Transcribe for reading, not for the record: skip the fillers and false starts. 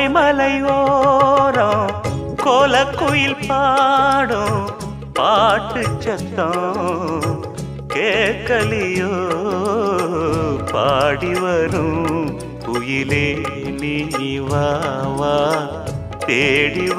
கொல்லைமலை ஓரம் கோலக்குயில் பாடும் பாட்டு சத்தம் கேட்கலியோ பாடி வரும் குயிலே நீ வா வா தேடி